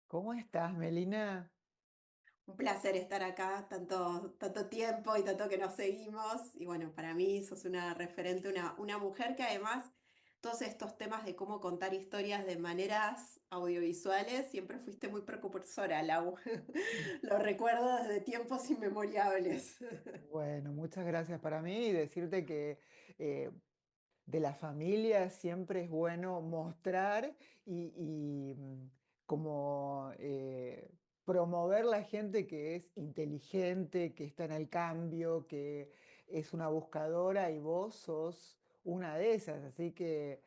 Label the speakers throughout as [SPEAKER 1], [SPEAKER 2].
[SPEAKER 1] ¿Cómo estás, Melina?
[SPEAKER 2] Un placer estar acá tanto tiempo y tanto que nos seguimos. Y bueno, para mí sos una referente, una mujer que además todos estos temas de cómo contar historias de maneras audiovisuales, siempre fuiste muy precursora, Lau. Lo recuerdo desde tiempos inmemorables.
[SPEAKER 1] Bueno, muchas gracias para mí y decirte que eh, de la familia siempre es bueno mostrar y como promover la gente que es inteligente, que está en el cambio, que es una buscadora y vos sos una de esas. Así que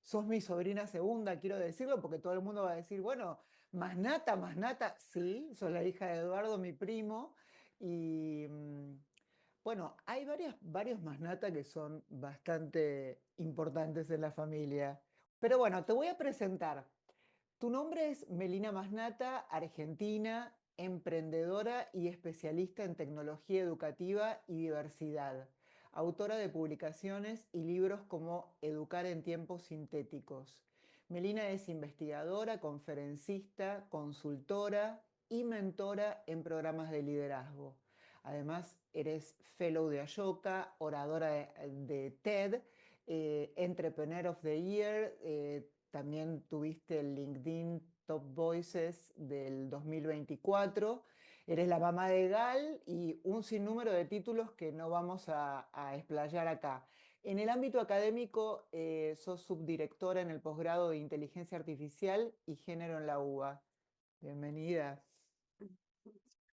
[SPEAKER 1] sos mi sobrina segunda, quiero decirlo, porque todo el mundo va a decir, bueno, más nata, sí, sos la hija de Eduardo, mi primo. Y bueno, hay varios Masnata que son bastante importantes en la familia. Pero bueno, te voy a presentar. Tu nombre es Melina Masnata, argentina, emprendedora y especialista en tecnología educativa y diversidad. Autora de publicaciones y libros como Educar en tiempos sintéticos. Melina es investigadora, conferencista, consultora y mentora en programas de liderazgo. Además, eres fellow de Ashoka, oradora de TED, Entrepreneur of the Year, también tuviste el LinkedIn Top Voices del 2024. Eres la mamá de Gal y un sinnúmero de títulos que no vamos a explayar acá. En el ámbito académico, sos subdirectora en el posgrado de Inteligencia Artificial y Género en la UBA. Bienvenida.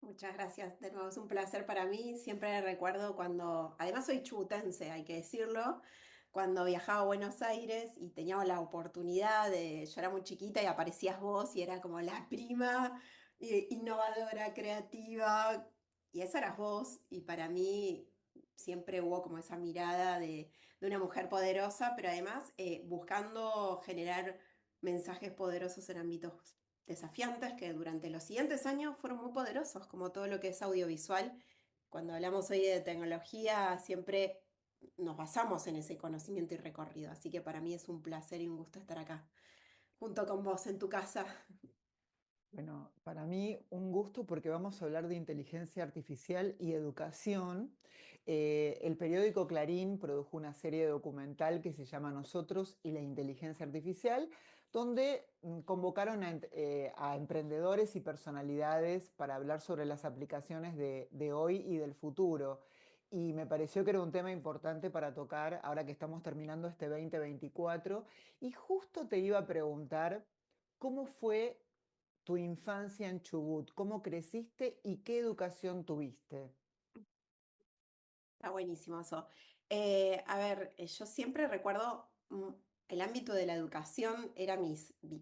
[SPEAKER 2] Muchas gracias. De nuevo, es un placer para mí. Siempre recuerdo cuando, además soy chubutense, hay que decirlo, cuando viajaba a Buenos Aires y teníamos la oportunidad yo era muy chiquita y aparecías vos y era como la prima innovadora, creativa, y esa eras vos. Y para mí siempre hubo como esa mirada de una mujer poderosa, pero además buscando generar mensajes poderosos en ámbitos desafiantes que durante los siguientes años fueron muy poderosos, como todo lo que es audiovisual. Cuando hablamos hoy de tecnología, siempre nos basamos en ese conocimiento y recorrido, así que para mí es un placer y un gusto estar acá, junto con vos en tu casa.
[SPEAKER 1] Bueno, para mí un gusto porque vamos a hablar de inteligencia artificial y educación. El periódico Clarín produjo una serie documental que se llama Nosotros y la inteligencia artificial, donde convocaron a emprendedores y personalidades para hablar sobre las aplicaciones de hoy y del futuro. Y me pareció que era un tema importante para tocar ahora que estamos terminando este 2024. Y justo te iba a preguntar, ¿cómo fue tu infancia en Chubut? ¿Cómo creciste y qué educación tuviste?
[SPEAKER 2] Está buenísimo eso. A ver, yo siempre recuerdo el ámbito de la educación era mi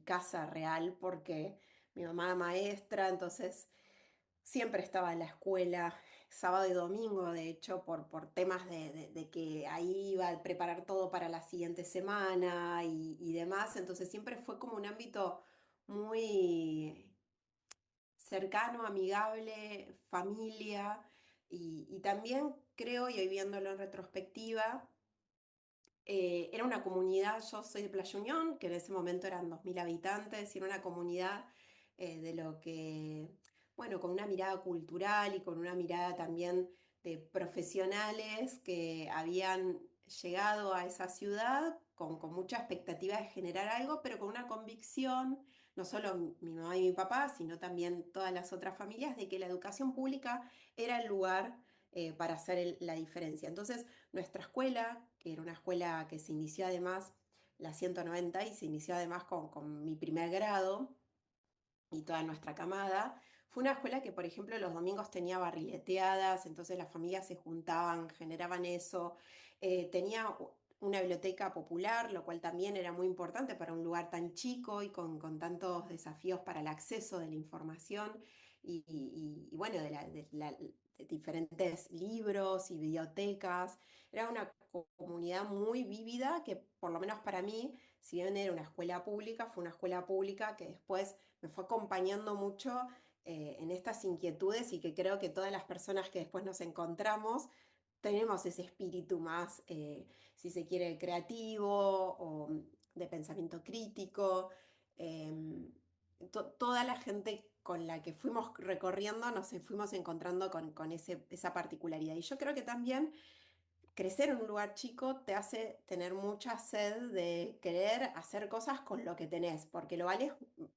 [SPEAKER 2] casa real porque mi mamá era maestra, entonces siempre estaba en la escuela, sábado y domingo, de hecho, por temas de que ahí iba a preparar todo para la siguiente semana y demás. Entonces siempre fue como un ámbito muy cercano, amigable, familia. Y también creo, y hoy viéndolo en retrospectiva, era una comunidad, yo soy de Playa Unión, que en ese momento eran 2.000 habitantes, y era una comunidad de lo que, bueno, con una mirada cultural y con una mirada también de profesionales que habían llegado a esa ciudad con mucha expectativa de generar algo, pero con una convicción, no solo mi mamá y mi papá, sino también todas las otras familias, de que la educación pública era el lugar para hacer la diferencia. Entonces, nuestra escuela, que era una escuela que se inició además, la 190, y se inició además con mi primer grado y toda nuestra camada, fue una escuela que, por ejemplo, los domingos tenía barrileteadas, entonces las familias se juntaban, generaban eso. Tenía una biblioteca popular, lo cual también era muy importante para un lugar tan chico y con tantos desafíos para el acceso de la información y bueno, de diferentes libros y bibliotecas. Era una comunidad muy vívida que, por lo menos para mí, si bien era una escuela pública, fue una escuela pública que después me fue acompañando mucho en estas inquietudes y que creo que todas las personas que después nos encontramos tenemos ese espíritu más, si se quiere, creativo o de pensamiento crítico. Em, toda la gente con la que fuimos recorriendo nos fuimos encontrando con esa particularidad. Y yo creo que también crecer en un lugar chico te hace tener mucha sed de querer hacer cosas con lo que tenés, porque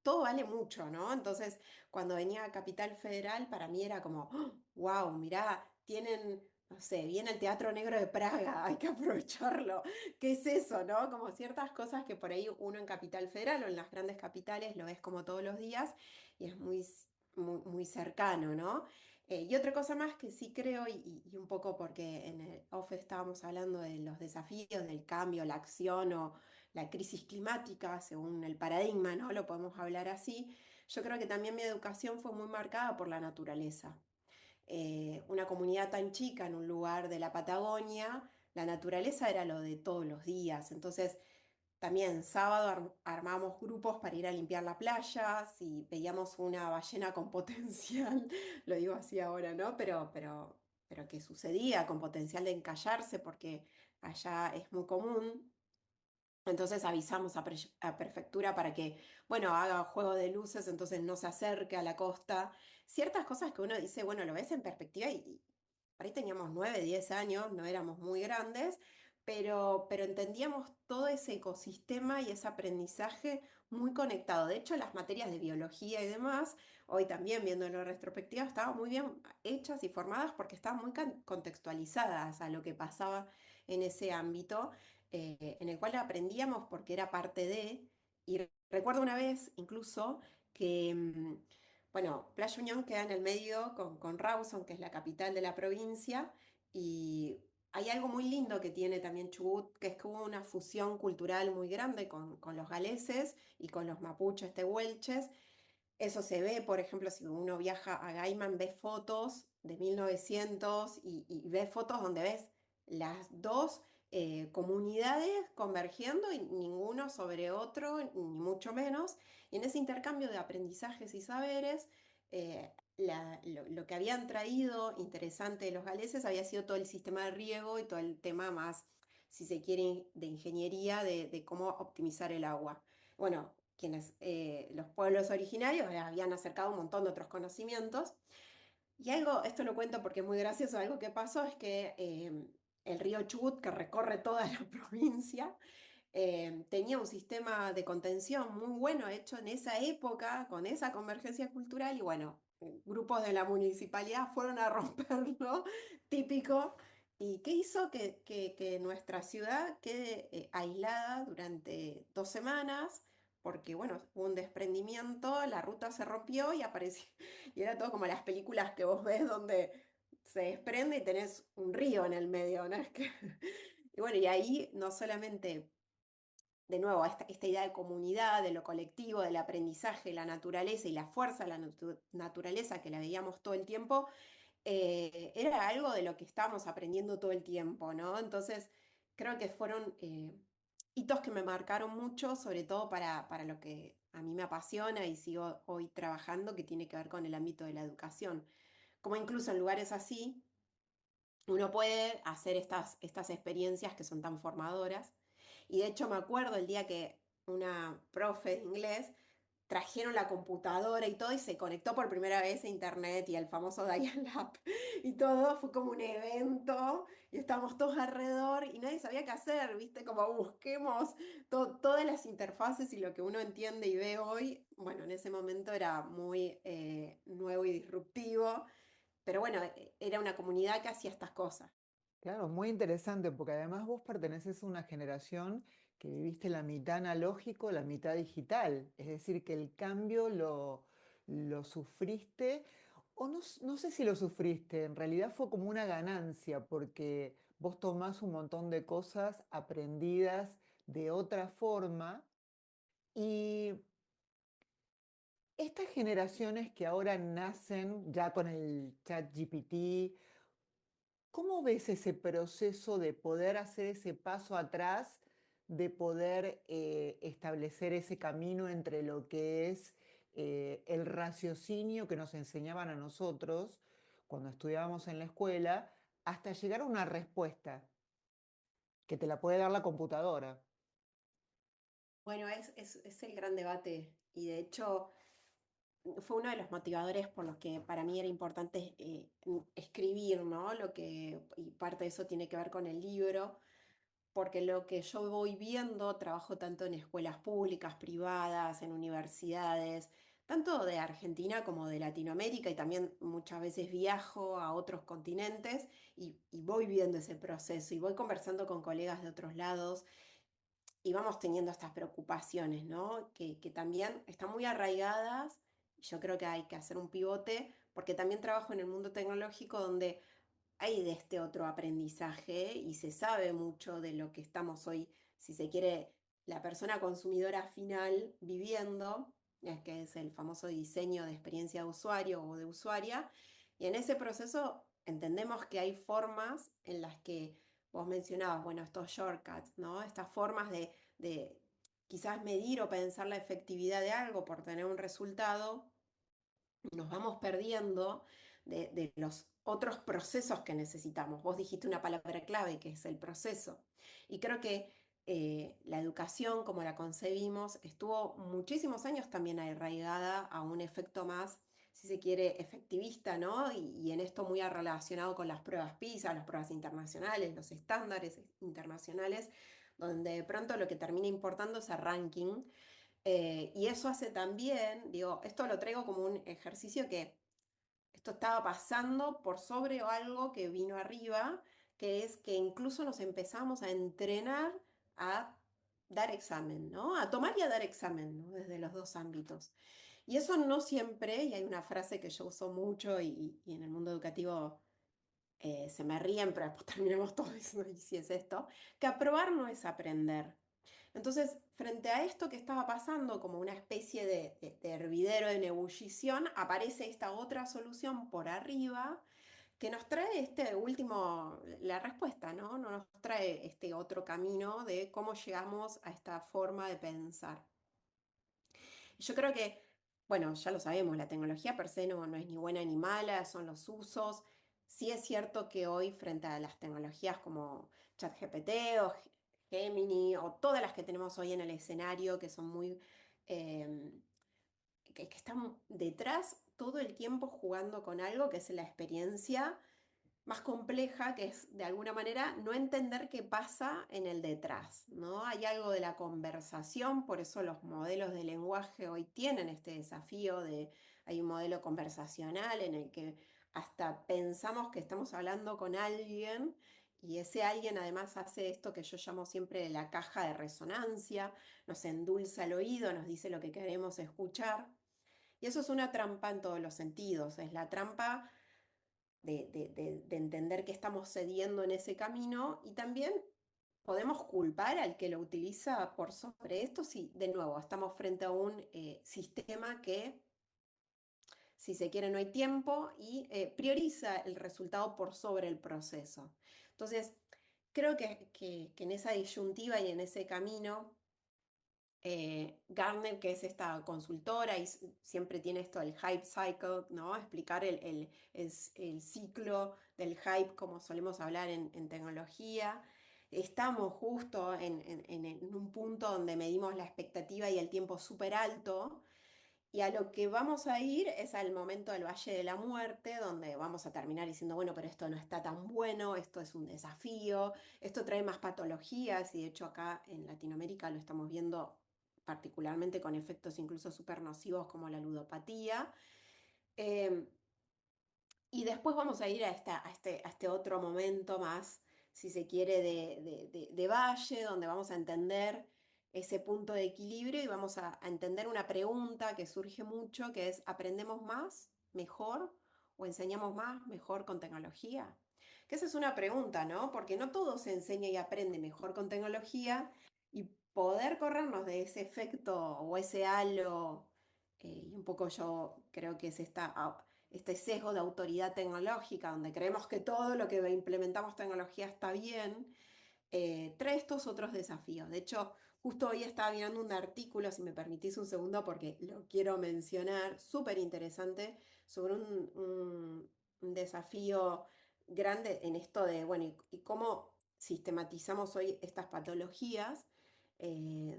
[SPEAKER 2] todo vale mucho, ¿no? Entonces, cuando venía a Capital Federal, para mí era como, wow, mirá, tienen, no sé, viene el Teatro Negro de Praga, hay que aprovecharlo. ¿Qué es eso, no? Como ciertas cosas que por ahí uno en Capital Federal o en las grandes capitales lo ves como todos los días y es muy cercano, ¿no? Y otra cosa más que sí creo, y un poco porque en el off estábamos hablando de los desafíos del cambio, la acción o la crisis climática, según el paradigma, ¿no? Lo podemos hablar así. Yo creo que también mi educación fue muy marcada por la naturaleza. Una comunidad tan chica en un lugar de la Patagonia, la naturaleza era lo de todos los días. Entonces, también sábado armamos grupos para ir a limpiar la playa, si veíamos una ballena con potencial, lo digo así ahora, ¿no? Pero que sucedía con potencial de encallarse porque allá es muy común. Entonces avisamos a prefectura para que, bueno, haga juego de luces, entonces no se acerque a la costa. Ciertas cosas que uno dice, bueno, lo ves en perspectiva y por ahí teníamos 9, 10 años, no éramos muy grandes, pero entendíamos todo ese ecosistema y ese aprendizaje muy conectado. De hecho, las materias de biología y demás, hoy también viéndolo en retrospectiva, estaban muy bien hechas y formadas porque estaban muy contextualizadas a lo que pasaba en ese ámbito, en el cual aprendíamos porque era parte de, y recuerdo una vez incluso que, bueno, Playa Unión queda en el medio con Rawson, que es la capital de la provincia, y hay algo muy lindo que tiene también Chubut, que es que hubo una fusión cultural muy grande con los galeses y con los mapuches tehuelches. Eso se ve, por ejemplo, si uno viaja a Gaiman, ve fotos de 1900 y ve fotos donde ves las dos comunidades convergiendo y ninguno sobre otro, ni mucho menos. Y en ese intercambio de aprendizajes y saberes, lo que habían traído interesante de los galeses había sido todo el sistema de riego y todo el tema más, si se quiere, de ingeniería de cómo optimizar el agua. Bueno, los pueblos originarios habían acercado un montón de otros conocimientos. Y algo, esto lo cuento porque es muy gracioso, algo que pasó es que el río Chubut, que recorre toda la provincia, tenía un sistema de contención muy bueno hecho en esa época, con esa convergencia cultural, y bueno, grupos de la municipalidad fueron a romperlo, típico, y qué hizo que nuestra ciudad quede aislada durante 2 semanas, porque bueno, hubo un desprendimiento, la ruta se rompió y apareció, y era todo como las películas que vos ves donde se desprende y tenés un río en el medio, ¿no? Es que... Y bueno, y ahí no solamente de nuevo, esta idea de comunidad, de lo colectivo, del aprendizaje, la naturaleza y la fuerza de la naturaleza que la veíamos todo el tiempo, era algo de lo que estábamos aprendiendo todo el tiempo, ¿no? Entonces, creo que fueron hitos que me marcaron mucho, sobre todo para lo que a mí me apasiona y sigo hoy trabajando, que tiene que ver con el ámbito de la educación. Como incluso en lugares así, uno puede hacer estas experiencias que son tan formadoras. Y de hecho me acuerdo el día que una profe de inglés trajeron la computadora y todo y se conectó por primera vez a internet y al famoso Dial-Up y todo fue como un evento y estábamos todos alrededor y nadie sabía qué hacer, ¿viste? Como busquemos todas las interfaces y lo que uno entiende y ve hoy, bueno, en ese momento era muy nuevo y disruptivo, pero bueno, era una comunidad que hacía estas cosas.
[SPEAKER 1] Claro, muy interesante, porque además vos perteneces a una generación que viviste la mitad analógico, la mitad digital. Es decir, que el cambio lo sufriste, o no, no sé si lo sufriste, en realidad fue como una ganancia, porque vos tomás un montón de cosas aprendidas de otra forma y estas generaciones que ahora nacen ya con el chat GPT, ¿cómo ves ese proceso de poder hacer ese paso atrás, de poder establecer ese camino entre lo que es el raciocinio que nos enseñaban a nosotros cuando estudiábamos en la escuela, hasta llegar a una respuesta que te la puede dar la computadora?
[SPEAKER 2] Bueno, es el gran debate y de hecho... fue uno de los motivadores por los que para mí era importante escribir, ¿no? Y parte de eso tiene que ver con el libro, porque lo que yo voy viendo, trabajo tanto en escuelas públicas, privadas, en universidades, tanto de Argentina como de Latinoamérica, y también muchas veces viajo a otros continentes y voy viendo ese proceso y voy conversando con colegas de otros lados y vamos teniendo estas preocupaciones, ¿no? Que también están muy arraigadas. Yo creo que hay que hacer un pivote porque también trabajo en el mundo tecnológico donde hay de este otro aprendizaje y se sabe mucho de lo que estamos hoy, si se quiere, la persona consumidora final viviendo, es que es el famoso diseño de experiencia de usuario o de usuaria, y en ese proceso entendemos que hay formas en las que vos mencionabas, bueno, estos shortcuts, ¿no? Estas formas de quizás medir o pensar la efectividad de algo por tener un resultado nos vamos perdiendo de los otros procesos que necesitamos. Vos dijiste una palabra clave que es el proceso. Y creo que la educación, como la concebimos, estuvo muchísimos años también arraigada a un efecto más, si se quiere, efectivista, ¿no? Y en esto muy relacionado con las pruebas PISA, las pruebas internacionales, los estándares internacionales, donde de pronto lo que termina importando es el ranking y eso hace también, digo, esto lo traigo como un ejercicio que esto estaba pasando por sobre algo que vino arriba, que es que incluso nos empezamos a entrenar a dar examen, ¿no? A tomar y a dar examen, ¿no? Desde los dos ámbitos. Y eso no siempre, y hay una frase que yo uso mucho y en el mundo educativo se me ríen, pero después terminamos todos diciendo, ¿y si es esto? Que aprobar no es aprender. Entonces, frente a esto que estaba pasando como una especie de hervidero en ebullición, aparece esta otra solución por arriba que nos trae este último, la respuesta, ¿no? No nos trae este otro camino de cómo llegamos a esta forma de pensar. Yo creo que, bueno, ya lo sabemos, la tecnología per se no es ni buena ni mala, son los usos. Sí es cierto que hoy frente a las tecnologías como ChatGPT o Gemini o todas las que tenemos hoy en el escenario que son muy, eh, que están detrás todo el tiempo jugando con algo que es la experiencia más compleja, que es de alguna manera no entender qué pasa en el detrás, ¿no? Hay algo de la conversación, por eso los modelos de lenguaje hoy tienen este desafío hay un modelo conversacional en el que hasta pensamos que estamos hablando con alguien y ese alguien además hace esto que yo llamo siempre la caja de resonancia, nos endulza el oído, nos dice lo que queremos escuchar. Y eso es una trampa en todos los sentidos, es la trampa de entender que estamos cediendo en ese camino y también podemos culpar al que lo utiliza por sobre esto si, de nuevo, estamos frente a un sistema que, si se quiere, no hay tiempo y prioriza el resultado por sobre el proceso. Entonces, creo que en esa disyuntiva y en ese camino Gartner, que es esta consultora y siempre tiene esto del hype cycle, ¿no? Explicar el ciclo del hype como solemos hablar en tecnología. Estamos justo en un punto donde medimos la expectativa y el tiempo súper alto y a lo que vamos a ir es al momento del Valle de la Muerte, donde vamos a terminar diciendo, bueno, pero esto no está tan bueno, esto es un desafío, esto trae más patologías, y de hecho acá en Latinoamérica lo estamos viendo particularmente con efectos incluso súper nocivos como la ludopatía. Eh, y después vamos a ir a este otro momento más, si se quiere, de valle, donde vamos a entender ese punto de equilibrio y vamos a entender una pregunta que surge mucho, que es, ¿aprendemos más, mejor o enseñamos más, mejor con tecnología? Que esa es una pregunta, ¿no? Porque no todo se enseña y aprende mejor con tecnología y poder corrernos de ese efecto o ese halo, y un poco yo creo que es este sesgo de autoridad tecnológica, donde creemos que todo lo que implementamos tecnología está bien, trae estos otros desafíos. De hecho, justo hoy estaba mirando un artículo, si me permitís un segundo, porque lo quiero mencionar, súper interesante, sobre un desafío grande en esto de, bueno, y cómo sistematizamos hoy estas patologías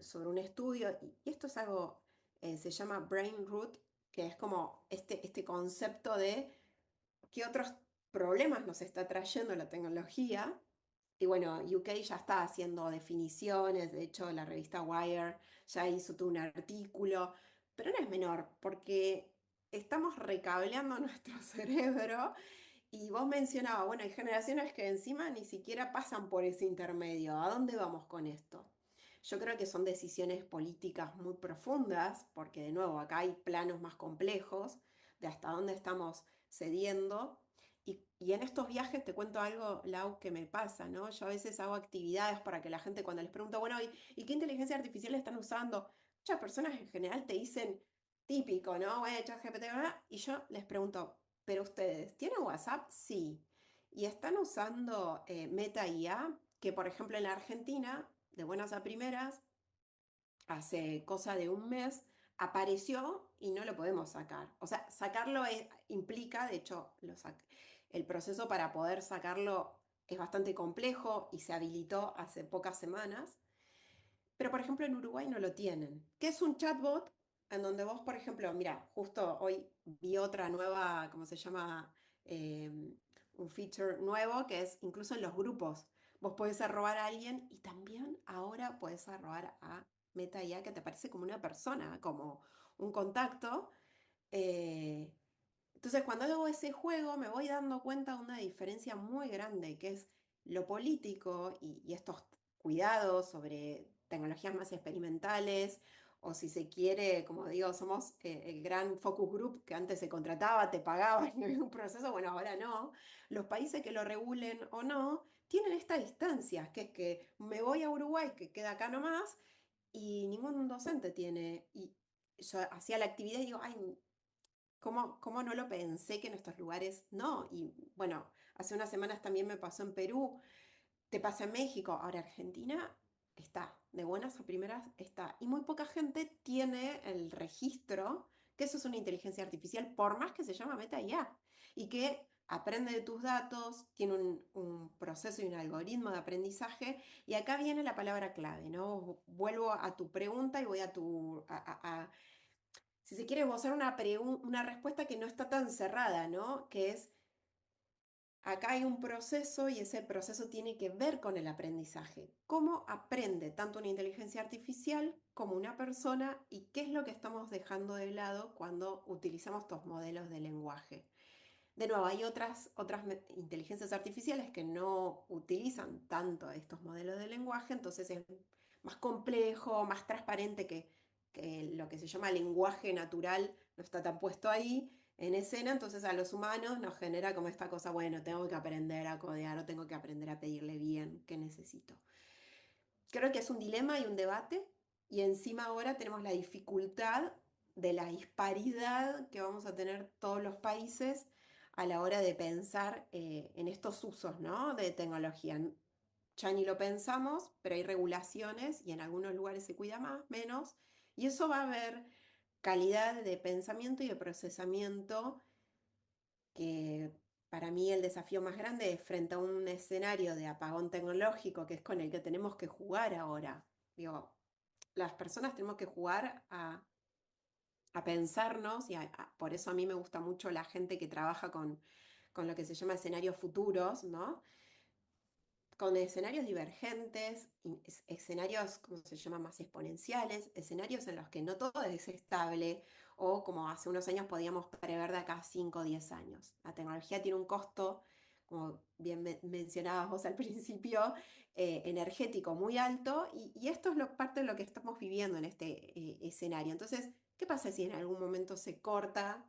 [SPEAKER 2] sobre un estudio, y esto es algo, se llama Brain Root, que es como este concepto de qué otros problemas nos está trayendo la tecnología. Y bueno, UK ya está haciendo definiciones, de hecho la revista Wire ya hizo todo un artículo, pero no es menor, porque estamos recableando nuestro cerebro y vos mencionabas, bueno, hay generaciones que encima ni siquiera pasan por ese intermedio. ¿A dónde vamos con esto? Yo creo que son decisiones políticas muy profundas, porque de nuevo acá hay planos más complejos de hasta dónde estamos cediendo. Y en estos viajes te cuento algo, Lau, que me pasa, ¿no? Yo a veces hago actividades para que la gente cuando les pregunto, bueno, ¿y qué inteligencia artificial están usando? Muchas personas en general te dicen típico, ¿no? Bueno, ChatGPT, bla, y yo les pregunto, ¿pero ustedes tienen WhatsApp? Sí. Y están usando Meta IA, que por ejemplo en la Argentina, de buenas a primeras, hace cosa de un mes, apareció y no lo podemos sacar. O sea, sacarlo implica, de hecho, el proceso para poder sacarlo es bastante complejo y se habilitó hace pocas semanas. Pero, por ejemplo, en Uruguay no lo tienen. ¿Qué es un chatbot? En donde vos, por ejemplo, mira, justo hoy vi otra nueva, ¿cómo se llama? Eh, un feature nuevo que es incluso en los grupos. Vos podés arrobar a alguien y también ahora podés arrobar a Meta IA que te parece como una persona, como un contacto. eh, entonces, cuando hago ese juego, me voy dando cuenta de una diferencia muy grande, que es lo político y estos cuidados sobre tecnologías más experimentales, o si se quiere, como digo, somos el gran focus group que antes se contrataba, te pagaban y había un proceso, bueno, ahora no. Los países que lo regulen o no, tienen esta distancia, que es que me voy a Uruguay, que queda acá nomás, y ningún docente tiene. Y yo hacía la actividad y digo, ay, ¿cómo no lo pensé que en estos lugares no? Y bueno, hace unas semanas también me pasó en Perú, te pasa en México, ahora Argentina está, de buenas a primeras está. Y muy poca gente tiene el registro que eso es una inteligencia artificial, por más que se llama Meta IA, y que aprende de tus datos, tiene un proceso y un algoritmo de aprendizaje, y acá viene la palabra clave, ¿no? Vuelvo a tu pregunta y voy a si se quiere esbozar una respuesta que no está tan cerrada, ¿no? Que es, acá hay un proceso y ese proceso tiene que ver con el aprendizaje. ¿Cómo aprende tanto una inteligencia artificial como una persona y qué es lo que estamos dejando de lado cuando utilizamos estos modelos de lenguaje? De nuevo, hay otras inteligencias artificiales que no utilizan tanto estos modelos de lenguaje, entonces es más complejo, más transparente que lo que se llama lenguaje natural no está tan puesto ahí en escena, entonces a los humanos nos genera como esta cosa, bueno, tengo que aprender a codear o tengo que aprender a pedirle bien qué necesito. Creo que es un dilema y un debate, y encima ahora tenemos la dificultad de la disparidad que vamos a tener todos los países a la hora de pensar en estos usos, ¿no? De tecnología. Ya ni lo pensamos, pero hay regulaciones y en algunos lugares se cuida más, menos, y eso va a haber calidad de pensamiento y de procesamiento que para mí el desafío más grande es frente a un escenario de apagón tecnológico que es con el que tenemos que jugar ahora. Digo, las personas tenemos que jugar a pensarnos y por eso a mí me gusta mucho la gente que trabaja con lo que se llama escenarios futuros, ¿no? Con escenarios divergentes, escenarios, ¿cómo se llama?, más exponenciales, escenarios en los que no todo es estable o como hace unos años podíamos prever de acá a 5 o 10 años. La tecnología tiene un costo, como bien mencionabas vos al principio, energético muy alto y esto es parte de lo que estamos viviendo en este escenario. Entonces, ¿qué pasa si en algún momento se corta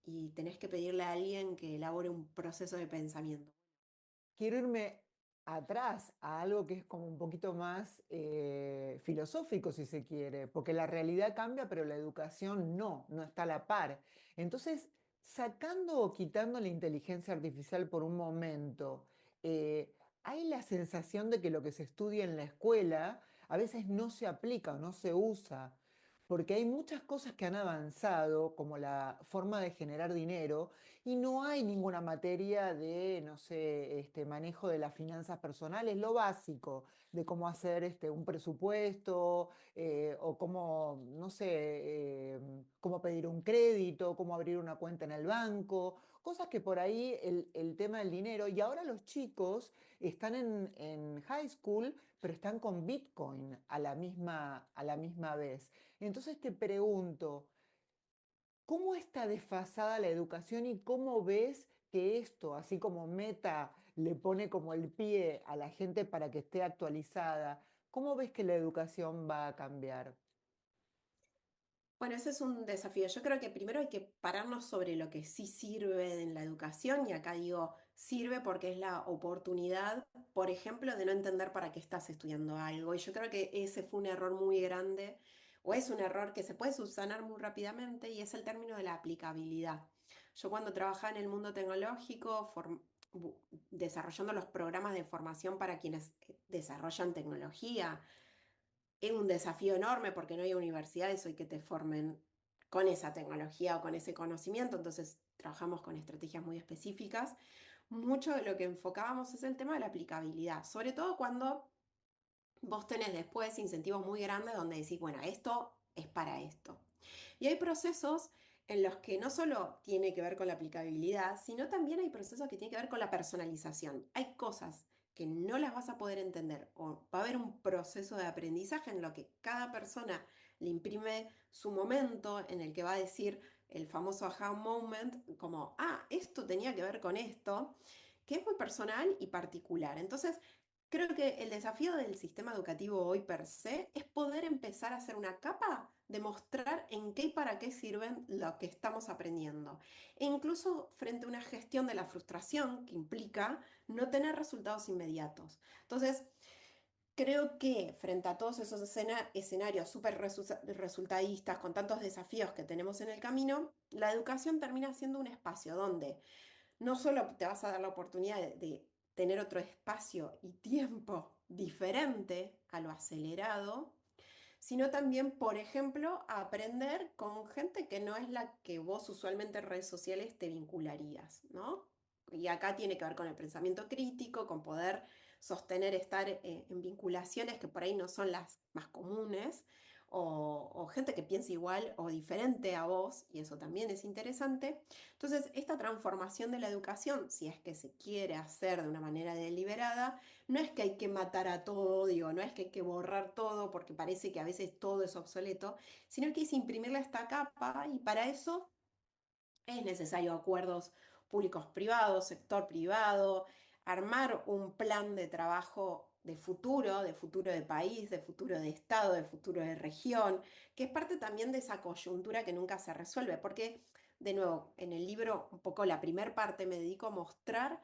[SPEAKER 2] y tenés que pedirle a alguien que elabore un proceso de pensamiento?
[SPEAKER 1] Quiero irme atrás a algo que es como un poquito más filosófico, si se quiere, porque la realidad cambia, pero la educación no está a la par. Entonces, sacando o quitando la inteligencia artificial por un momento, hay la sensación de que lo que se estudia en la escuela a veces no se aplica o no se usa, porque hay muchas cosas que han avanzado, como la forma de generar dinero, y no hay ninguna materia de, no sé, manejo de las finanzas personales, lo básico, de cómo hacer un presupuesto o cómo, no sé, cómo pedir un crédito, cómo abrir una cuenta en el banco, cosas que por ahí el tema del dinero, y ahora los chicos están en high school, pero están con Bitcoin a la misma vez. Entonces te pregunto, ¿cómo está desfasada la educación y cómo ves que esto, así como Meta le pone como el pie a la gente para que esté actualizada, cómo ves que la educación va a cambiar?
[SPEAKER 2] Bueno, ese es un desafío. Yo creo que primero hay que pararnos sobre lo que sí sirve en la educación, y acá digo sirve porque es la oportunidad, por ejemplo, de no entender para qué estás estudiando algo. Y yo creo que ese fue un error muy grande, o es un error que se puede subsanar muy rápidamente, y es el término de la aplicabilidad. Yo cuando trabajaba en el mundo tecnológico, desarrollando los programas de formación para quienes desarrollan tecnología, es un desafío enorme porque no hay universidades hoy que te formen con esa tecnología o con ese conocimiento, entonces trabajamos con estrategias muy específicas. Mucho de lo que enfocábamos es el tema de la aplicabilidad, sobre todo cuando vos tenés después incentivos muy grandes donde decís, bueno, esto es para esto. Y hay procesos en los que no solo tiene que ver con la aplicabilidad, sino también hay procesos que tienen que ver con la personalización. Hay cosas que no las vas a poder entender o va a haber un proceso de aprendizaje en lo que cada persona le imprime su momento en el que va a decir el famoso aha moment, como, ah, esto tenía que ver con esto, que es muy personal y particular. Entonces, creo que el desafío del sistema educativo hoy per se es poder empezar a hacer una capa de mostrar en qué y para qué sirven lo que estamos aprendiendo. E incluso frente a una gestión de la frustración que implica no tener resultados inmediatos. Entonces, creo que frente a todos esos escenarios súper resultadistas, con tantos desafíos que tenemos en el camino, la educación termina siendo un espacio donde no solo te vas a dar la oportunidad de tener otro espacio y tiempo diferente a lo acelerado, sino también, por ejemplo, a aprender con gente que no es la que vos usualmente en redes sociales te vincularías, ¿no? Y acá tiene que ver con el pensamiento crítico, con poder sostener, estar en vinculaciones que por ahí no son las más comunes, o gente que piensa igual o diferente a vos, y eso también es interesante. Entonces, esta transformación de la educación, si es que se quiere hacer de una manera deliberada, no es que hay que matar a todo, digo, no es que hay que borrar todo porque parece que a veces todo es obsoleto, sino que es imprimirle esta capa, y para eso es necesario acuerdos públicos-privados, sector privado, armar un plan de trabajo de futuro de país, de futuro de Estado, de futuro de región, que es parte también de esa coyuntura que nunca se resuelve, porque, de nuevo, en el libro, un poco la primer parte me dedico a mostrar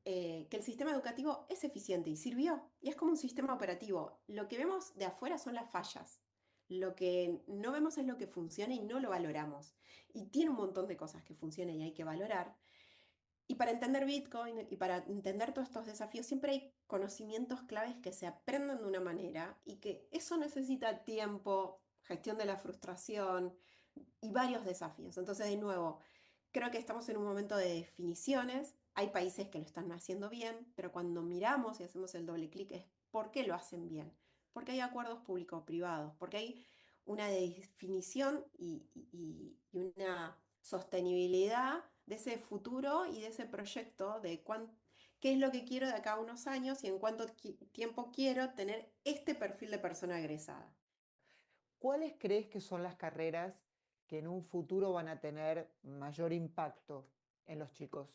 [SPEAKER 2] que el sistema educativo es eficiente y sirvió, y es como un sistema operativo. Lo que vemos de afuera son las fallas. Lo que no vemos es lo que funciona y no lo valoramos. Y tiene un montón de cosas que funcionan y hay que valorar. Y para entender Bitcoin y para entender todos estos desafíos, siempre hay conocimientos claves que se aprenden de una manera y que eso necesita tiempo, gestión de la frustración y varios desafíos. Entonces, de nuevo, creo que estamos en un momento de definiciones. Hay países que lo están haciendo bien, pero cuando miramos y hacemos el doble clic es ¿por qué lo hacen bien? Porque hay acuerdos público-privados, porque hay una definición y una sostenibilidad de ese futuro y de ese proyecto de qué es lo que quiero de acá a unos años y en cuánto tiempo quiero tener este perfil de persona egresada.
[SPEAKER 1] ¿Cuáles crees que son las carreras que en un futuro van a tener mayor impacto en los chicos?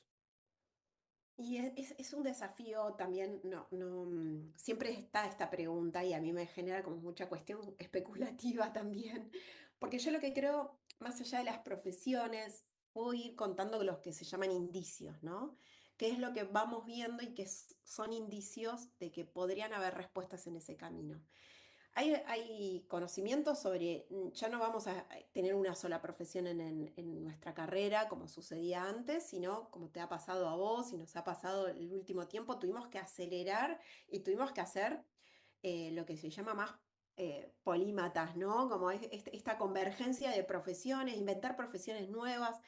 [SPEAKER 2] Y es un desafío también, siempre está esta pregunta y a mí me genera como mucha cuestión especulativa también, porque yo lo que creo, más allá de las profesiones, puedo ir contando los que se llaman indicios, ¿no? ¿Qué es lo que vamos viendo y que son indicios de que podrían haber respuestas en ese camino? Hay conocimientos sobre, ya no vamos a tener una sola profesión en nuestra carrera como sucedía antes, sino como te ha pasado a vos y nos ha pasado el último tiempo, tuvimos que acelerar y tuvimos que hacer lo que se llama más polímatas, ¿no? Como esta convergencia de profesiones, inventar profesiones nuevas.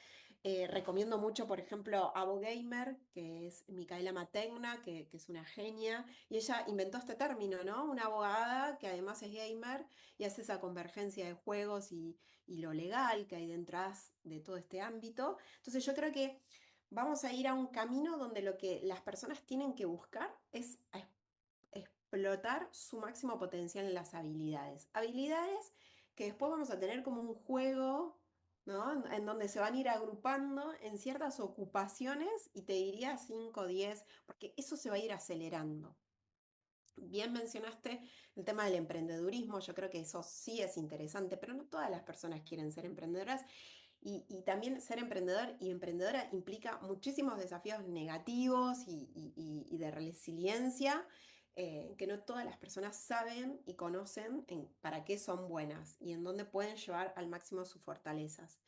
[SPEAKER 2] Recomiendo mucho, por ejemplo, Abogamer, que es Micaela Mategna, que es una genia, y ella inventó este término, ¿no? Una abogada que además es gamer y hace esa convergencia de juegos y lo legal que hay detrás de todo este ámbito. Entonces yo creo que vamos a ir a un camino donde lo que las personas tienen que buscar es explotar su máximo potencial en las habilidades. Habilidades que después vamos a tener como un juego, ¿no? En donde se van a ir agrupando en ciertas ocupaciones y te diría 5 o 10, porque eso se va a ir acelerando. Bien mencionaste el tema del emprendedurismo, yo creo que eso sí es interesante, pero no todas las personas quieren ser emprendedoras y también ser emprendedor y emprendedora implica muchísimos desafíos negativos y de resiliencia que no todas las personas saben y conocen para qué son buenas y en dónde pueden llevar al máximo sus fortalezas.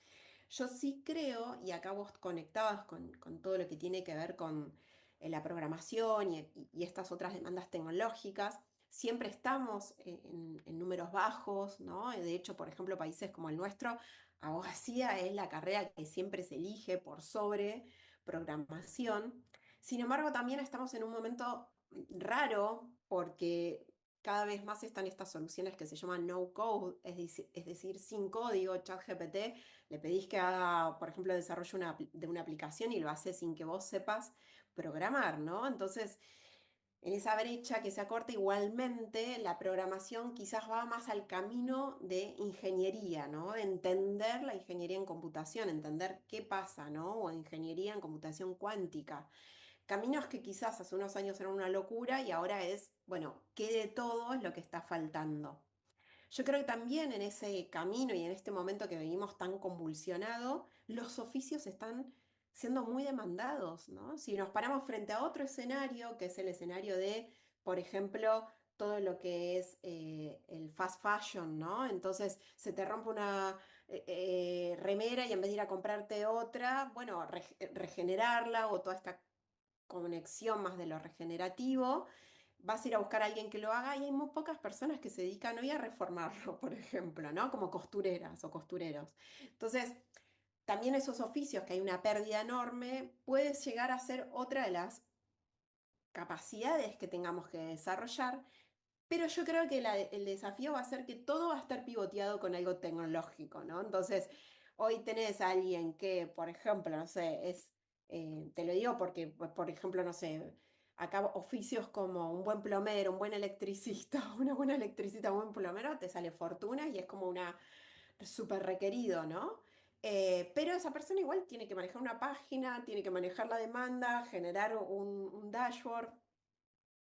[SPEAKER 2] Yo sí creo, y acá vos conectabas con todo lo que tiene que ver con la programación y estas otras demandas tecnológicas, siempre estamos en números bajos, ¿no? De hecho, por ejemplo, países como el nuestro, abogacía es la carrera que siempre se elige por sobre programación. Sin embargo, también estamos en un momento raro porque cada vez más están estas soluciones que se llaman no code, es decir, sin código. ChatGPT le pedís que haga, por ejemplo, desarrollo de una aplicación y lo hace sin que vos sepas programar, ¿no? Entonces, en esa brecha que se acorta igualmente, la programación quizás va más al camino de ingeniería, ¿no? De entender la ingeniería en computación, entender qué pasa, ¿no? O ingeniería en computación cuántica. Caminos que quizás hace unos años eran una locura y ahora es, bueno, ¿qué de todo es lo que está faltando? Yo creo que también en ese camino y en este momento que venimos tan convulsionado, los oficios están siendo muy demandados, ¿no? Si nos paramos frente a otro escenario, que es el escenario de, por ejemplo, todo lo que es el fast fashion, ¿no? Entonces se te rompe una remera y en vez de ir a comprarte otra, bueno, regenerarla o toda esta conexión más de lo regenerativo, vas a ir a buscar a alguien que lo haga y hay muy pocas personas que se dedican hoy a reformarlo, por ejemplo, ¿no? Como costureras o costureros. Entonces, también esos oficios que hay una pérdida enorme, puede llegar a ser otra de las capacidades que tengamos que desarrollar, pero yo creo que el desafío va a ser que todo va a estar pivoteado con algo tecnológico, ¿no? Entonces, hoy tenés a alguien que, por ejemplo, no sé, te lo digo porque, pues, por ejemplo, no sé, acá oficios como un buen plomero, un buen electricista, una buena electricista, un buen plomero, te sale fortuna y es como una súper requerido, ¿no? Pero esa persona igual tiene que manejar una página, tiene que manejar la demanda, generar un dashboard.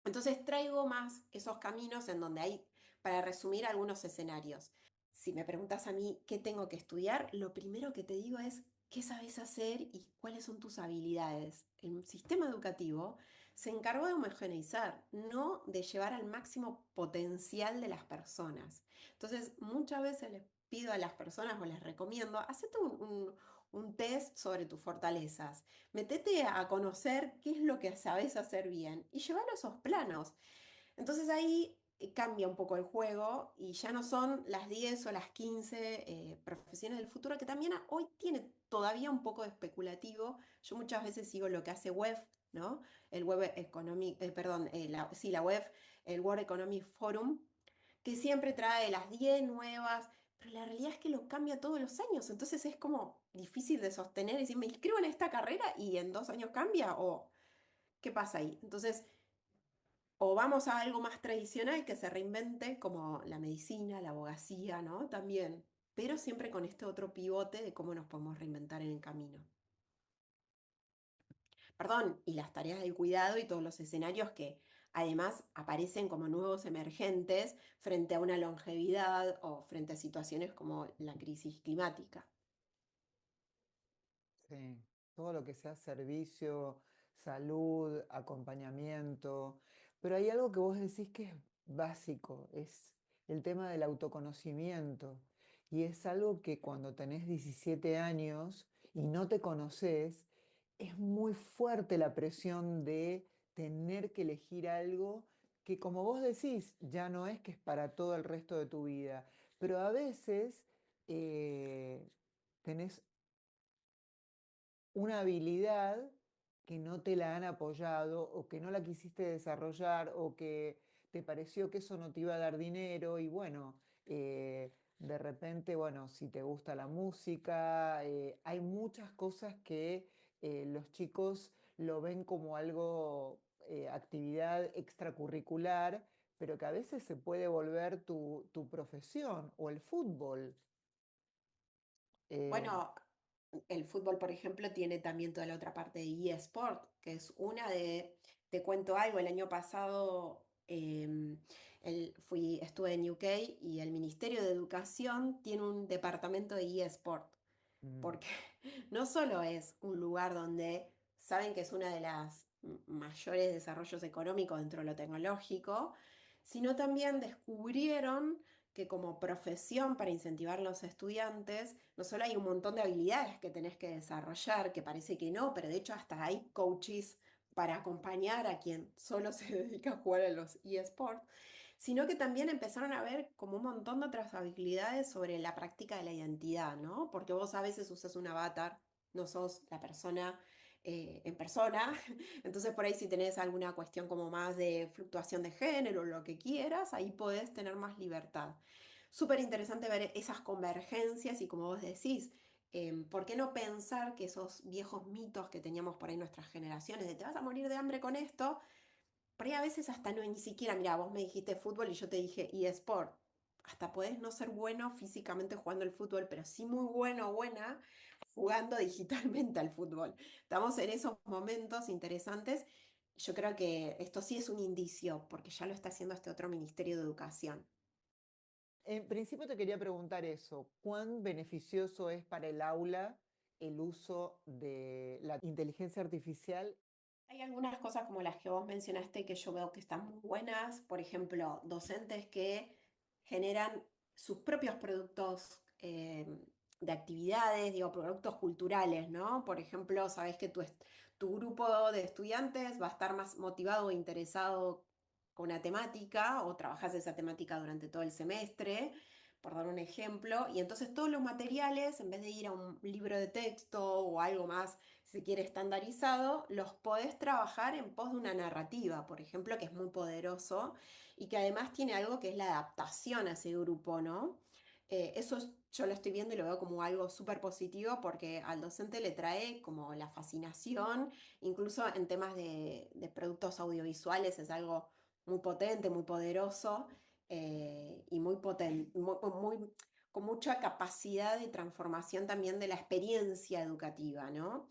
[SPEAKER 2] Entonces traigo más esos caminos en donde hay, para resumir, algunos escenarios. Si me preguntas a mí qué tengo que estudiar, lo primero que te digo es qué sabes hacer y cuáles son tus habilidades. El sistema educativo se encargó de homogeneizar, no de llevar al máximo potencial de las personas. Entonces, muchas veces les pido a las personas o les recomiendo, hacete un test sobre tus fortalezas. Metete a conocer qué es lo que sabes hacer bien y llevarlo a esos planos. Entonces ahí cambia un poco el juego y ya no son las 10 o las 15 profesiones del futuro, que también hoy tiene todavía un poco de especulativo. Yo muchas veces sigo lo que hace web, ¿no? El Web Economic, perdón, sí, la web, el World Economic Forum, que siempre trae las 10 nuevas, pero la realidad es que lo cambia todos los años, entonces es como difícil de sostener y decir, me inscribo en esta carrera y en 2 años cambia, o ¿qué pasa ahí? Entonces, o vamos a algo más tradicional que se reinvente, como la medicina, la abogacía, ¿no? También, pero siempre con este otro pivote de cómo nos podemos reinventar en el camino. Perdón, y las tareas del cuidado y todos los escenarios que además aparecen como nuevos emergentes frente a una longevidad o frente a situaciones como la crisis climática.
[SPEAKER 1] Sí, todo lo que sea servicio, salud, acompañamiento. Pero hay algo que vos decís que es básico, es el tema del autoconocimiento. Y es algo que cuando tenés 17 años y no te conoces, es muy fuerte la presión de tener que elegir algo que, como vos decís, ya no es que es para todo el resto de tu vida. Pero a veces tenés una habilidad que no te la han apoyado o que no la quisiste desarrollar o que te pareció que eso no te iba a dar dinero y bueno, de repente, bueno, si te gusta la música, hay muchas cosas que los chicos lo ven como algo, actividad extracurricular, pero que a veces se puede volver tu profesión o el fútbol. Eh,
[SPEAKER 2] Bueno, el fútbol, por ejemplo, tiene también toda la otra parte de eSport, que es una te cuento algo, el año pasado estuve en UK y el Ministerio de Educación tiene un departamento de eSport
[SPEAKER 1] mm,
[SPEAKER 2] porque no solo es un lugar donde saben que es una de las mayores desarrollos económicos dentro de lo tecnológico, sino también descubrieron que como profesión para incentivar a los estudiantes, no solo hay un montón de habilidades que tenés que desarrollar, que parece que no, pero de hecho hasta hay coaches para acompañar a quien solo se dedica a jugar a los eSports, sino que también empezaron a ver como un montón de otras habilidades sobre la práctica de la identidad, ¿no? Porque vos a veces usas un avatar, no sos la persona en persona, entonces por ahí si tenés alguna cuestión como más de fluctuación de género o lo que quieras, ahí podés tener más libertad. Súper interesante ver esas convergencias y como vos decís, ¿por qué no pensar que esos viejos mitos que teníamos por ahí nuestras generaciones de te vas a morir de hambre con esto? Por ahí a veces hasta no, ni siquiera, mira, vos me dijiste fútbol y yo te dije eSport. Hasta podés no ser bueno físicamente jugando el fútbol, pero sí muy bueno o buena jugando digitalmente al fútbol. Estamos en esos momentos interesantes. Yo creo que esto sí es un indicio, porque ya lo está haciendo este otro Ministerio de Educación.
[SPEAKER 1] En principio te quería preguntar eso, ¿cuán beneficioso es para el aula el uso de la inteligencia artificial?
[SPEAKER 2] Hay algunas cosas como las que vos mencionaste que yo veo que están muy buenas, por ejemplo, docentes que generan sus propios productos de actividades, digo, productos culturales, ¿no? Por ejemplo, sabés que tu grupo de estudiantes va a estar más motivado o interesado con una temática o trabajás esa temática durante todo el semestre, por dar un ejemplo, y entonces todos los materiales, en vez de ir a un libro de texto o algo más si quiere estandarizado, los podés trabajar en pos de una narrativa, por ejemplo, que es muy poderoso y que además tiene algo que es la adaptación a ese grupo, ¿no? Yo lo estoy viendo y lo veo como algo súper positivo porque al docente le trae como la fascinación, incluso en temas de productos audiovisuales es algo muy potente, muy poderoso y muy potente, con mucha capacidad de transformación también de la experiencia educativa, ¿no?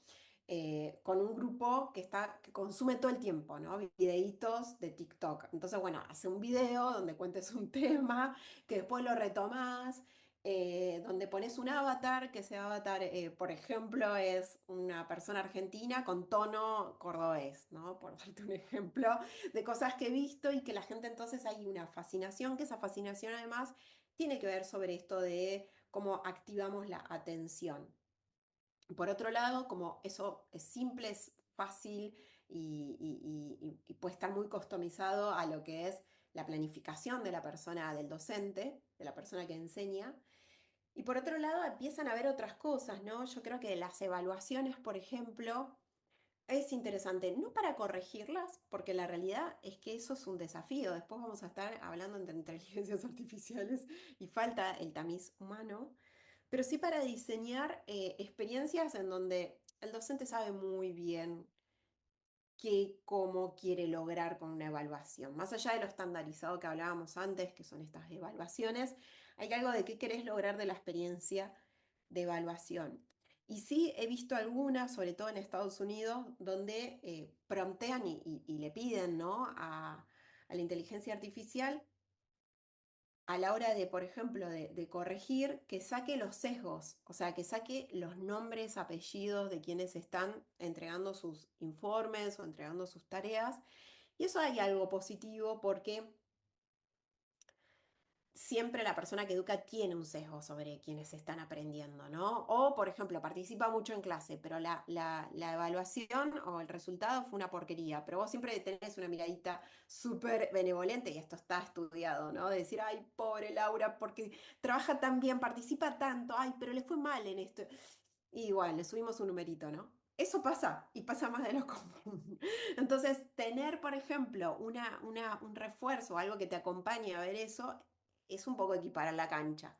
[SPEAKER 2] Con un grupo que consume todo el tiempo, ¿no? Videitos de TikTok. Entonces, bueno, hace un video donde cuentes un tema, que después lo retomás, donde pones un avatar, que ese avatar, por ejemplo, es una persona argentina con tono cordobés, ¿no? Por darte un ejemplo de cosas que he visto y que la gente entonces hay una fascinación, que esa fascinación además tiene que ver sobre esto de cómo activamos la atención. Por otro lado, como eso es simple, es fácil y puede estar muy customizado a lo que es la planificación de la persona, del docente, de la persona que enseña. Y por otro lado, empiezan a ver otras cosas, ¿no? Yo creo que las evaluaciones, por ejemplo, es interesante, no para corregirlas, porque la realidad es que eso es un desafío. Después vamos a estar hablando de inteligencias artificiales y falta el tamiz humano, pero sí para diseñar experiencias en donde el docente sabe muy bien cómo quiere lograr con una evaluación. Más allá de lo estandarizado que hablábamos antes, que son estas evaluaciones, hay algo de qué querés lograr de la experiencia de evaluación. Y sí he visto algunas, sobre todo en Estados Unidos, donde promptean y le piden, ¿no? a la inteligencia artificial a la hora de, por ejemplo, de corregir, que saque los sesgos, o sea, que saque los nombres, apellidos de quienes están entregando sus informes o entregando sus tareas. Y eso hay algo positivo porque siempre la persona que educa tiene un sesgo sobre quienes están aprendiendo, ¿no? O, por ejemplo, participa mucho en clase, pero la evaluación o el resultado fue una porquería, pero vos siempre tenés una miradita súper benevolente, y esto está estudiado, ¿no? De decir, ay, pobre Laura, porque trabaja tan bien, participa tanto, ay, pero le fue mal en esto. Y igual, le subimos un numerito, ¿no? eso pasa y pasa más de lo común. Entonces, tener, por ejemplo, un refuerzo, algo que te acompañe a ver eso, es un poco equiparar la cancha.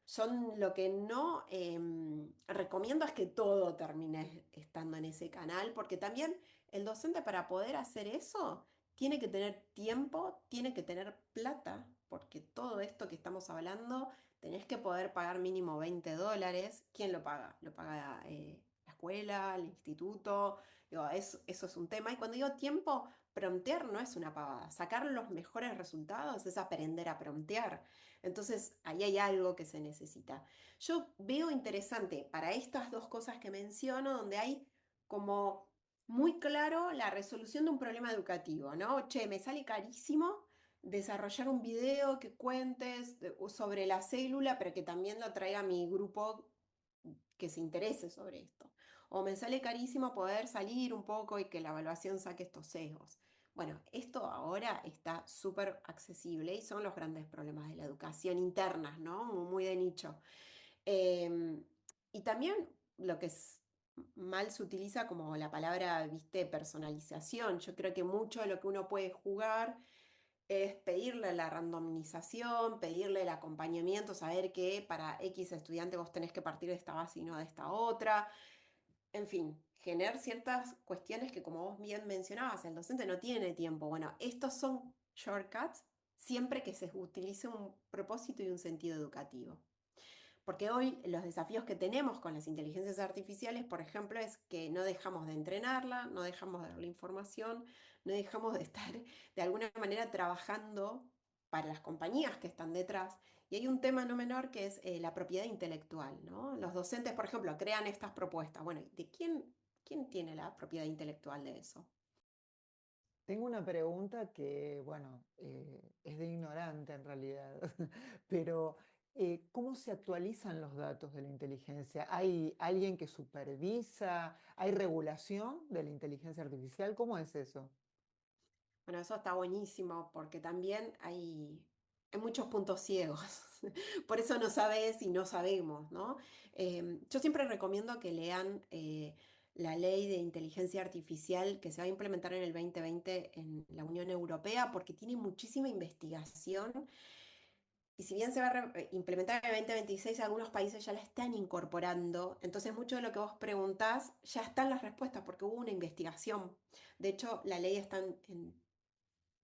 [SPEAKER 2] Son lo que no recomiendo es que todo termine estando en ese canal, porque también el docente para poder hacer eso tiene que tener tiempo, tiene que tener plata, porque todo esto que estamos hablando tenés que poder pagar mínimo $20. ¿Quién lo paga? Lo paga la escuela, el instituto. Digo, eso es un tema. Y cuando digo tiempo, promptear no es una pavada. Sacar los mejores resultados es aprender a promptear. Entonces, ahí hay algo que se necesita. Yo veo interesante para estas dos cosas que menciono, donde hay como muy claro la resolución de un problema educativo, ¿no? Che, me sale carísimo desarrollar un video que cuentes sobre la célula, pero que también lo traiga a mi grupo que se interese sobre esto. O me sale carísimo poder salir un poco y que la evaluación saque estos sesgos. Bueno, esto ahora está súper accesible y son los grandes problemas de la educación internas, ¿no? Muy de nicho. Em, y también lo que mal se utiliza como la palabra, viste, personalización. Yo creo que mucho de lo que uno puede jugar es pedirle la randomización, pedirle el acompañamiento, saber que para X estudiante vos tenés que partir de esta base y no de esta otra. En fin, generar ciertas cuestiones que, como vos bien mencionabas, el docente no tiene tiempo. Bueno, estos son shortcuts siempre que se utilice un propósito y un sentido educativo. Porque hoy los desafíos que tenemos con las inteligencias artificiales, por ejemplo, es que no dejamos de entrenarla, no dejamos de darle información, no dejamos de estar de alguna manera trabajando para las compañías que están detrás. Y hay un tema no menor que es la propiedad intelectual, ¿no? Los docentes, por ejemplo, crean estas propuestas. Bueno, ¿de quién tiene la propiedad intelectual de eso?
[SPEAKER 1] Tengo una pregunta que, bueno, es de ignorante en realidad, pero ¿cómo se actualizan los datos de la inteligencia? ¿Hay alguien que supervisa? ¿Hay regulación de la inteligencia artificial? ¿Cómo es eso?
[SPEAKER 2] Bueno, eso está buenísimo porque también hay muchos puntos ciegos. Por eso no sabes y no sabemos, ¿no? Yo siempre recomiendo que lean la ley de inteligencia artificial que se va a implementar en el 2020 en la Unión Europea porque tiene muchísima investigación y si bien se va a implementar en el 2026, algunos países ya la están incorporando. Entonces, mucho de lo que vos preguntás ya están las respuestas porque hubo una investigación. De hecho, la ley está en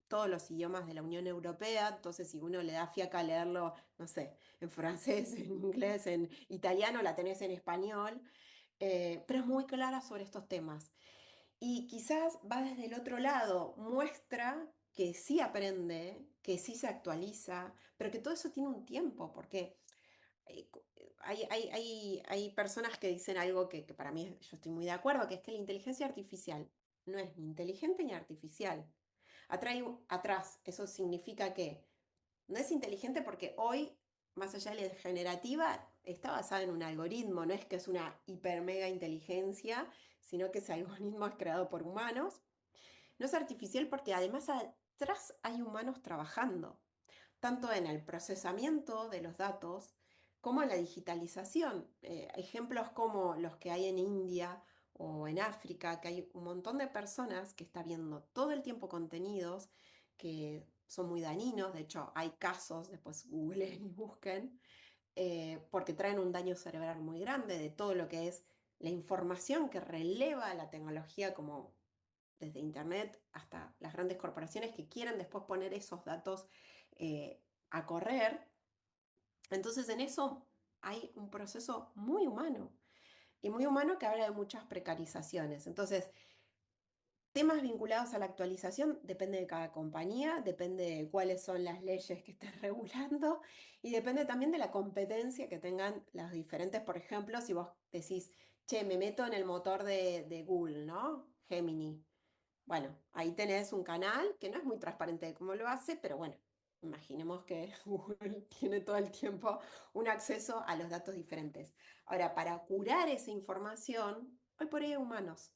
[SPEAKER 2] todos los idiomas de la Unión Europea, entonces si uno le da fiaca a leerlo, no sé, en francés, en inglés, en italiano, la tenés en español, pero es muy clara sobre estos temas. Y quizás va desde el otro lado, muestra que sí aprende, que sí se actualiza, pero que todo eso tiene un tiempo, porque hay personas que dicen algo que para mí yo estoy muy de acuerdo, que es que la inteligencia artificial no es ni inteligente ni artificial. Atrás, eso significa que no es inteligente porque hoy, más allá de la generativa, está basada en un algoritmo, no es que es una hiper mega inteligencia, sino que ese algoritmo es creado por humanos. No es artificial porque además atrás hay humanos trabajando tanto en el procesamiento de los datos como en la digitalización. Ejemplos como los que hay en India o en África, que hay un montón de personas que están viendo todo el tiempo contenidos que son muy dañinos, de hecho hay casos, después googleen y busquen, porque traen un daño cerebral muy grande de todo lo que es la información que releva la tecnología como desde Internet hasta las grandes corporaciones que quieren después poner esos datos a correr. Entonces en eso hay un proceso muy humano y muy humano que habla de muchas precarizaciones. Entonces, temas vinculados a la actualización depende de cada compañía, depende de cuáles son las leyes que estén regulando y depende también de la competencia que tengan las diferentes, por ejemplo, si vos decís, che, me meto en el motor de Google, ¿no? Gemini. Bueno, ahí tenés un canal que no es muy transparente de cómo lo hace, pero bueno, imaginemos que Google tiene todo el tiempo un acceso a los datos diferentes. Ahora, para curar esa información, hoy por hoy hay humanos.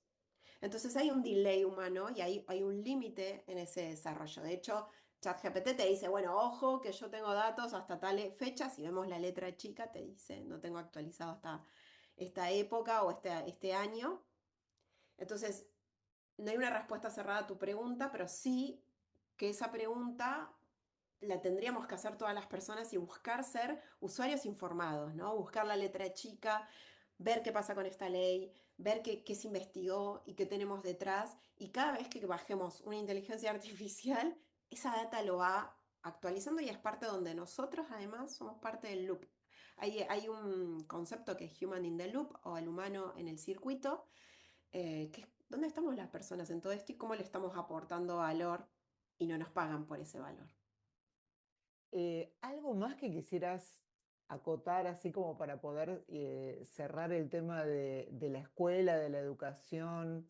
[SPEAKER 2] Entonces hay un delay humano y hay un límite en ese desarrollo. De hecho, ChatGPT te dice, bueno, ojo que yo tengo datos hasta tal fecha, si vemos la letra chica te dice, no tengo actualizado hasta esta época o este año. Entonces, no hay una respuesta cerrada a tu pregunta, pero sí que esa pregunta la tendríamos que hacer todas las personas y buscar ser usuarios informados, ¿no? Buscar la letra chica, ver qué pasa con esta ley, ver qué se investigó y qué tenemos detrás. Y cada vez que bajemos una inteligencia artificial, esa data lo va actualizando y es parte donde nosotros además somos parte del loop. Hay un concepto que es human in the loop o el humano en el circuito, que es dónde estamos las personas en todo esto y cómo le estamos aportando valor y no nos pagan por ese valor.
[SPEAKER 1] ¿Algo más que quisieras acotar así como para poder cerrar el tema de la escuela, de la educación?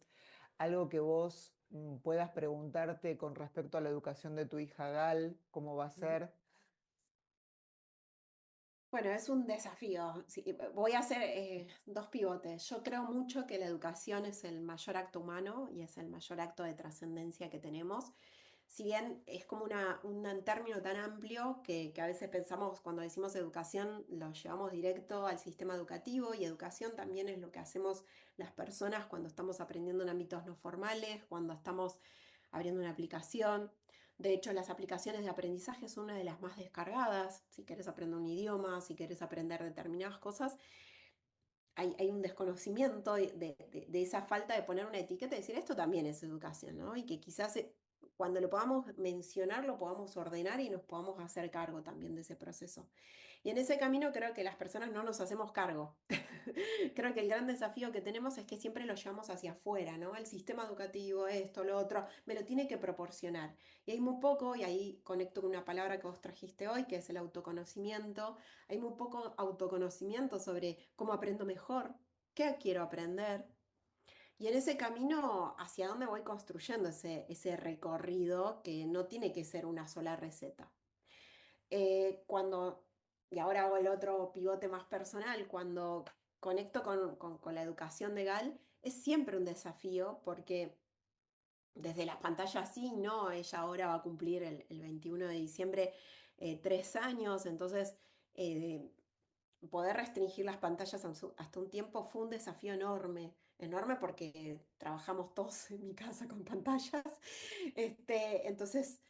[SPEAKER 1] Algo que vos puedas preguntarte con respecto a la educación de tu hija Gal, cómo va a ser.
[SPEAKER 2] Bueno, es un desafío. Sí, voy a hacer dos pivotes. Yo creo mucho que la educación es el mayor acto humano y es el mayor acto de trascendencia que tenemos. Si bien es como un término tan amplio que a veces pensamos cuando decimos educación, lo llevamos directo al sistema educativo y educación también es lo que hacemos las personas cuando estamos aprendiendo en ámbitos no formales, cuando estamos abriendo una aplicación. De hecho, las aplicaciones de aprendizaje son una de las más descargadas. Si quieres aprender un idioma, si quieres aprender determinadas cosas, hay un desconocimiento de esa falta de poner una etiqueta y decir esto también es educación, ¿no? Y que quizás cuando lo podamos mencionar, lo podamos ordenar y nos podamos hacer cargo también de ese proceso. Y en ese camino creo que las personas no nos hacemos cargo. Creo que el gran desafío que tenemos es que siempre lo llevamos hacia afuera, ¿no? El sistema educativo, esto, lo otro, me lo tiene que proporcionar. Y hay muy poco, y ahí conecto con una palabra que vos trajiste hoy, que es el autoconocimiento. Hay muy poco autoconocimiento sobre cómo aprendo mejor, qué quiero aprender. Y en ese camino, ¿hacia dónde voy construyendo ese recorrido que no tiene que ser una sola receta? Cuando, y ahora hago el otro pivote más personal, cuando conecto con la educación de Gal, es siempre un desafío porque desde las pantallas sí, no, ella ahora va a cumplir el 21 de diciembre 3 años, entonces poder restringir las pantallas hasta un tiempo fue un desafío enorme, enorme porque trabajamos todos en mi casa con pantallas. Entonces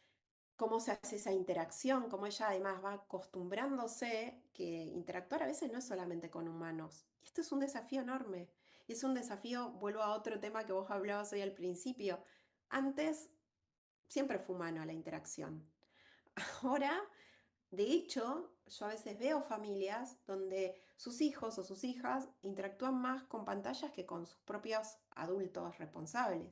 [SPEAKER 2] cómo se hace esa interacción, cómo ella además va acostumbrándose que interactuar a veces no es solamente con humanos. Y esto es un desafío enorme. Y es un desafío, vuelvo a otro tema que vos hablabas hoy al principio. Antes siempre fue humano la interacción. Ahora, de hecho, yo a veces veo familias donde sus hijos o sus hijas interactúan más con pantallas que con sus propios adultos responsables.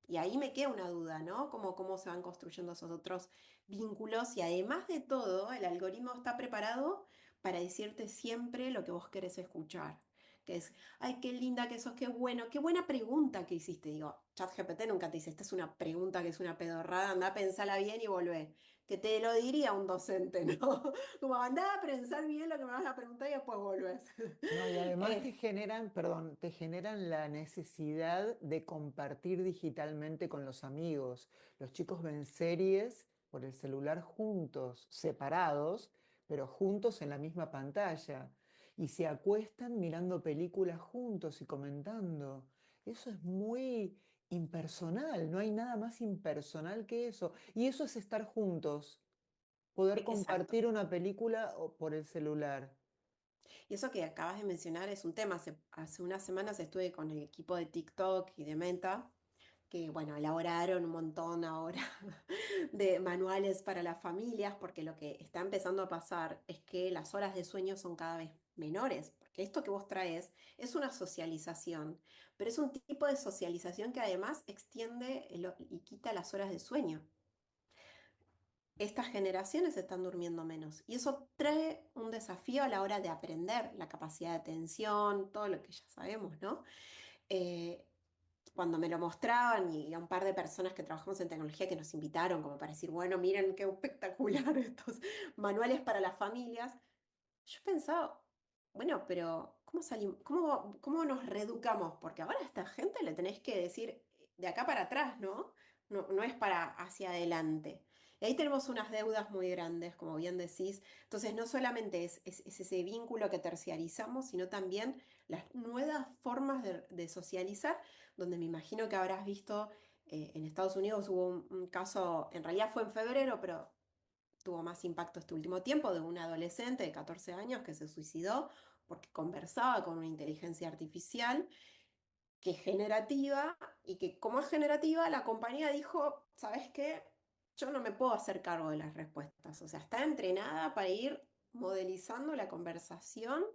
[SPEAKER 2] Y ahí me queda una duda, ¿no? Cómo se van construyendo esos otros vínculos y además de todo, el algoritmo está preparado para decirte siempre lo que vos querés escuchar. Que es, ay, qué linda que sos, qué bueno, qué buena pregunta que hiciste. Digo, ChatGPT nunca te dice, esta es una pregunta que es una pedorrada, anda a pensarla bien y volvé. Que te lo diría un docente, ¿no? Como andá a pensar bien lo que me vas a preguntar y después volvés.
[SPEAKER 1] No, y además te
[SPEAKER 2] Eh,
[SPEAKER 1] generan, perdón, te generan la necesidad de compartir digitalmente con los amigos. Los chicos ven series por el celular juntos, separados, pero juntos en la misma pantalla. Y se acuestan mirando películas juntos y comentando. Eso es muy impersonal, no hay nada más impersonal que eso. Y eso es estar juntos, poder
[SPEAKER 2] exacto.
[SPEAKER 1] compartir una película por el celular.
[SPEAKER 2] Y eso que acabas de mencionar es un tema. Hace unas semanas estuve con el equipo de TikTok y de Meta, que bueno, elaboraron un montón ahora de manuales para las familias, porque lo que está empezando a pasar es que las horas de sueño son cada vez menores, porque esto que vos traes es una socialización, pero es un tipo de socialización que además extiende y quita las horas de sueño. Estas generaciones están durmiendo menos y eso trae un desafío a la hora de aprender la capacidad de atención, todo lo que ya sabemos, ¿no? Eh, Cuando me lo mostraban y a un par de personas que trabajamos en tecnología que nos invitaron como para decir, bueno, miren qué espectacular estos manuales para las familias, yo pensaba, bueno, pero ¿cómo salimos? ¿Cómo nos reeducamos? Porque ahora a esta gente le tenés que decir de acá para atrás, ¿no? No, no es para hacia adelante. Y ahí tenemos unas deudas muy grandes, como bien decís. Entonces, no solamente es ese vínculo que terciarizamos, sino también las nuevas formas de socializar, donde me imagino que habrás visto, en Estados Unidos hubo un caso, en realidad fue en febrero, pero tuvo más impacto este último tiempo, de un adolescente de 14 años que se suicidó porque conversaba con una inteligencia artificial que es generativa y que como es generativa, la compañía dijo, ¿sabes qué? Yo no me puedo hacer cargo de las respuestas. O sea, está entrenada para ir modelizando la conversación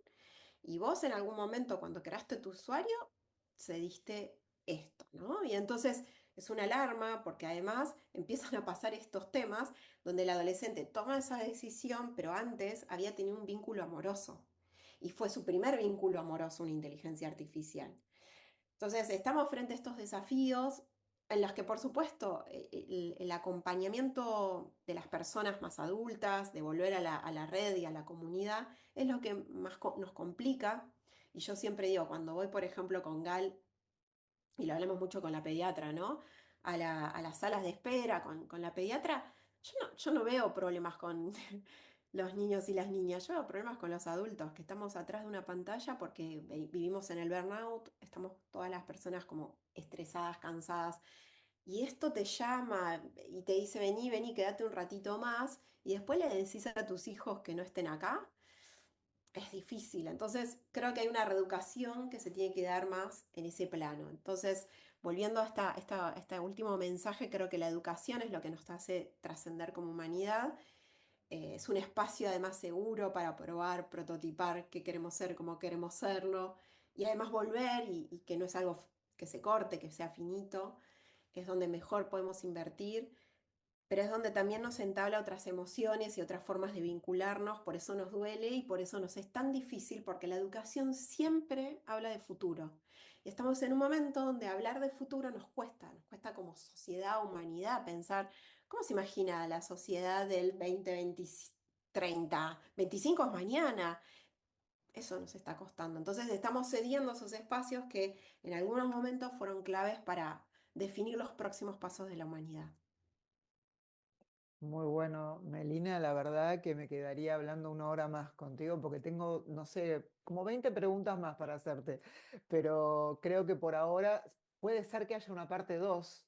[SPEAKER 2] y vos en algún momento cuando creaste tu usuario, cediste esto, ¿no? Y entonces es una alarma porque además empiezan a pasar estos temas donde el adolescente toma esa decisión, pero antes había tenido un vínculo amoroso. Y fue su primer vínculo amoroso, una inteligencia artificial. Entonces, estamos frente a estos desafíos en los que, por supuesto, el acompañamiento de las personas más adultas, de volver a la red y a la comunidad, es lo que más nos complica. Y yo siempre digo, cuando voy, por ejemplo, con Gal, y lo hablamos mucho con la pediatra, ¿no? A las salas de espera con la pediatra, yo no veo problemas con los niños y las niñas, yo veo problemas con los adultos, que estamos atrás de una pantalla porque vivimos en el burnout, estamos todas las personas como estresadas, cansadas, y esto te llama y te dice, vení, vení, quédate un ratito más, y después le decís a tus hijos que no estén acá, es difícil. Entonces, creo que hay una reeducación que se tiene que dar más en ese plano. Entonces, volviendo a este último mensaje, creo que la educación es lo que nos hace trascender como humanidad. Es un espacio además seguro para probar, prototipar qué queremos ser, cómo queremos serlo, y además volver y que no es algo que se corte, que sea finito, es donde mejor podemos invertir, pero es donde también nos entabla otras emociones y otras formas de vincularnos, por eso nos duele y por eso nos es tan difícil, porque la educación siempre habla de futuro. Y estamos en un momento donde hablar de futuro nos cuesta como sociedad, humanidad, pensar, ¿cómo se imagina la sociedad del 2020, 30? 25 es mañana. Eso nos está costando. Entonces estamos cediendo esos espacios que en algunos momentos fueron claves para definir los próximos pasos de la humanidad.
[SPEAKER 1] Muy bueno, Melina, la verdad que me quedaría hablando una hora más contigo porque tengo, no sé, como 20 preguntas más para hacerte, pero creo que por ahora puede ser que haya una parte 2,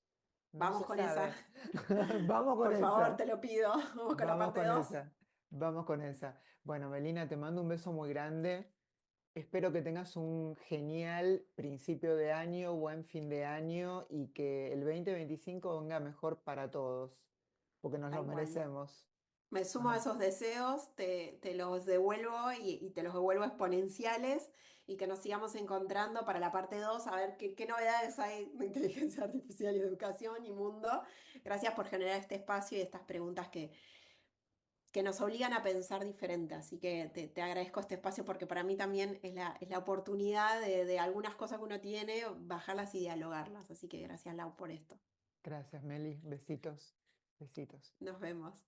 [SPEAKER 1] no
[SPEAKER 2] Vamos
[SPEAKER 1] se
[SPEAKER 2] con esa.
[SPEAKER 1] sabe. Vamos con
[SPEAKER 2] Por favor,
[SPEAKER 1] esa,
[SPEAKER 2] te lo pido. Vamos con la
[SPEAKER 1] vamos
[SPEAKER 2] parte
[SPEAKER 1] con
[SPEAKER 2] 2.
[SPEAKER 1] esa, vamos con esa. Bueno, Melina, te mando un beso muy grande. Espero que tengas un genial principio de año, buen fin de año y que el 2025 venga mejor para todos, porque nos lo
[SPEAKER 2] Tal cual.
[SPEAKER 1] merecemos.
[SPEAKER 2] Me sumo a
[SPEAKER 1] Nos-
[SPEAKER 2] esos deseos, te los devuelvo y te los devuelvo exponenciales y que nos sigamos encontrando para la parte 2 a ver qué novedades hay de inteligencia artificial y educación y mundo. Gracias por generar este espacio y estas preguntas que nos obligan a pensar diferente. Así que te agradezco este espacio porque para mí también es la oportunidad de algunas cosas que uno tiene, bajarlas y dialogarlas. Así que gracias, Lau, por esto.
[SPEAKER 1] Gracias, Meli. Besitos. Besitos.
[SPEAKER 2] Nos vemos.